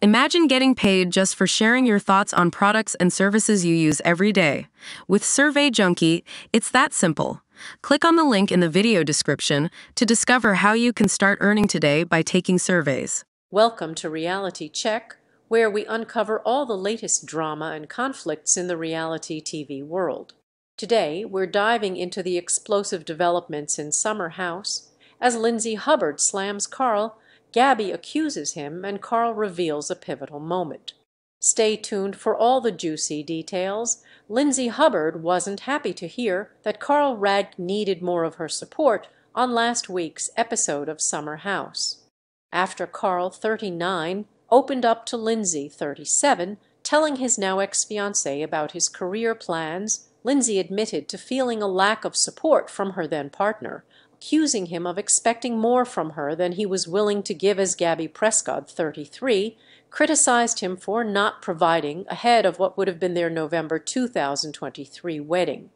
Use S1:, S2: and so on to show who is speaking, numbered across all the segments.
S1: Imagine getting paid just for sharing your thoughts on products and services you use every day. With Survey Junkie, it's that simple. Click on the link in the video description to discover how you can start earning today by taking surveys.
S2: Welcome to Reality Check, where we uncover all the latest drama and conflicts in the reality TV world. Today, we're diving into the explosive developments in Summer House. As Lindsay Hubbard slams Carl, Gabby accuses him, and Carl reveals a pivotal moment. Stay tuned for all the juicy details. Lindsay Hubbard wasn't happy to hear that Carl Rad needed more of her support on last week's episode of Summer House. After Carl, 39, opened up to Lindsay, 37, telling his now ex-fiancée about his career plans, Lindsay admitted to feeling a lack of support from her then-partner, accusing him of expecting more from her than he was willing to give as Gabby Prescott, 33, criticized him for not providing ahead of what would have been their November 2023 wedding.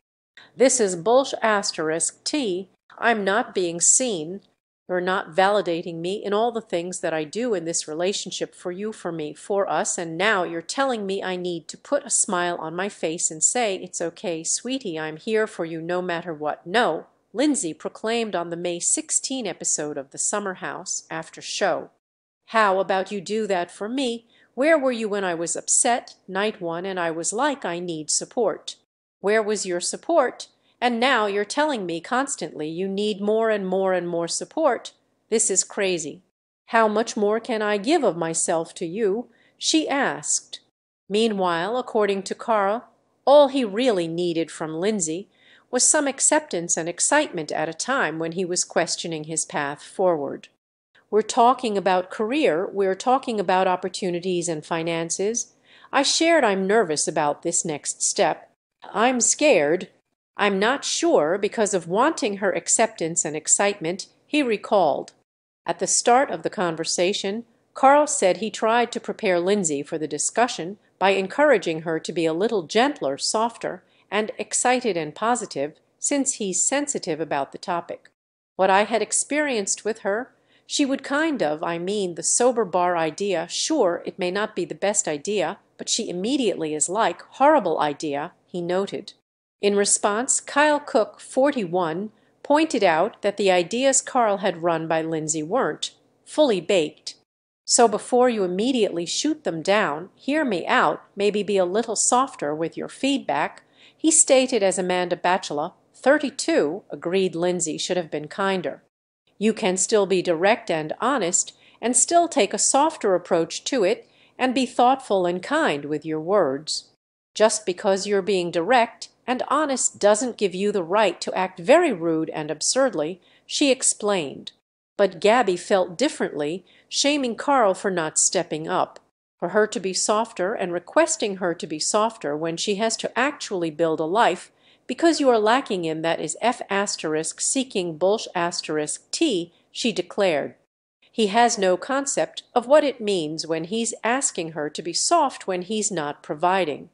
S2: "This is bullsh*T. I'm not being seen. You're not validating me in all the things that I do in this relationship for you, for me, for us, and now you're telling me I need to put a smile on my face and say, 'It's okay, sweetie, I'm here for you no matter what.' No," Lindsay proclaimed on the May 16 episode of the Summer House after show. "How about you do that for me? Where were you when I was upset, night one, and I was like, I need support? Where was your support? And now you're telling me constantly you need more and more and more support. This is crazy. How much more can I give of myself to you?" she asked. Meanwhile, according to Carl, all he really needed from Lindsay was some acceptance and excitement at a time when he was questioning his path forward. We're talking about career, we're talking about opportunities and finances. I shared I'm nervous about this next step. I'm scared. I'm not sure because of wanting her acceptance and excitement, he recalled. At the start of the conversation, Carl said he tried to prepare Lindsay for the discussion by encouraging her to be a little gentler, softer, and excited and positive, since he's sensitive about the topic. What I had experienced with her, she would the sober bar idea, sure, it may not be the best idea, but she immediately is like, horrible idea, he noted. In response, Kyle Cook, 41, pointed out that the ideas Carl had run by Lindsay weren't fully baked. So before you immediately shoot them down, hear me out, maybe be a little softer with your feedback, he stated as Amanda Batchelor, 32, agreed Lindsay should have been kinder. You can still be direct and honest and still take a softer approach to it and be thoughtful and kind with your words. Just because you're being direct and honest doesn't give you the right to act very rude and absurdly, she explained. But Gabby felt differently, shaming Carl for not stepping up. For her to be softer and requesting her to be softer when she has to actually build a life because you are lacking in that is F***seeking bullsh*T, she declared. He has no concept of what it means when he's asking her to be soft when he's not providing.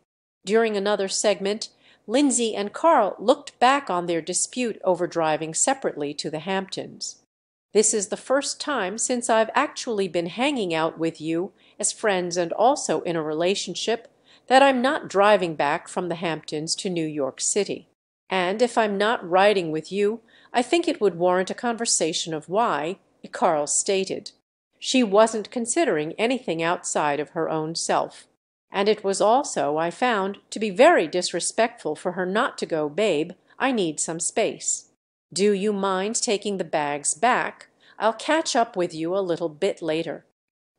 S2: During another segment, Lindsay and Carl looked back on their dispute over driving separately to the Hamptons. "This is the first time since I've actually been hanging out with you as friends and also in a relationship that I'm not driving back from the Hamptons to New York City. And if I'm not riding with you, I think it would warrant a conversation of why," Carl stated. She wasn't considering anything outside of her own self. And it was also, I found, to be very disrespectful for her not to go, "Babe, I need some space. Do you mind taking the bags back? I'll catch up with you a little bit later."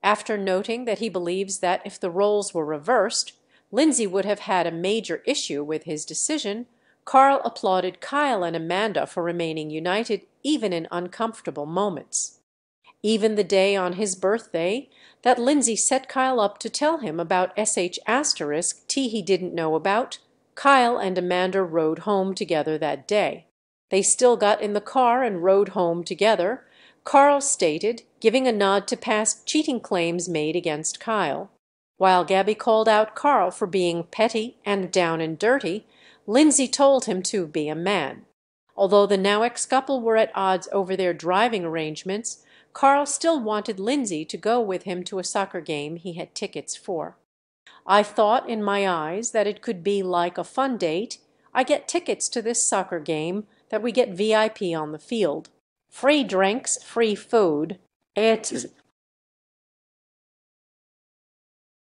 S2: After noting that he believes that if the roles were reversed, Lindsay would have had a major issue with his decision, Carl applauded Kyle and Amanda for remaining united even in uncomfortable moments. Even the day on his birthday that Lindsay set Kyle up to tell him about *T he didn't know about, Kyle and Amanda rode home together that day. They still got in the car and rode home together, Carl stated, giving a nod to past cheating claims made against Kyle. While Gabby called out Carl for being petty and down and dirty, Lindsay told him to be a man. Although the now ex-couple were at odds over their driving arrangements, Carl still wanted Lindsay to go with him to a soccer game he had tickets for. "I thought in my eyes that it could be like a fun date. I get tickets to this soccer game, that we get VIP on the field. Free drinks, free food. It's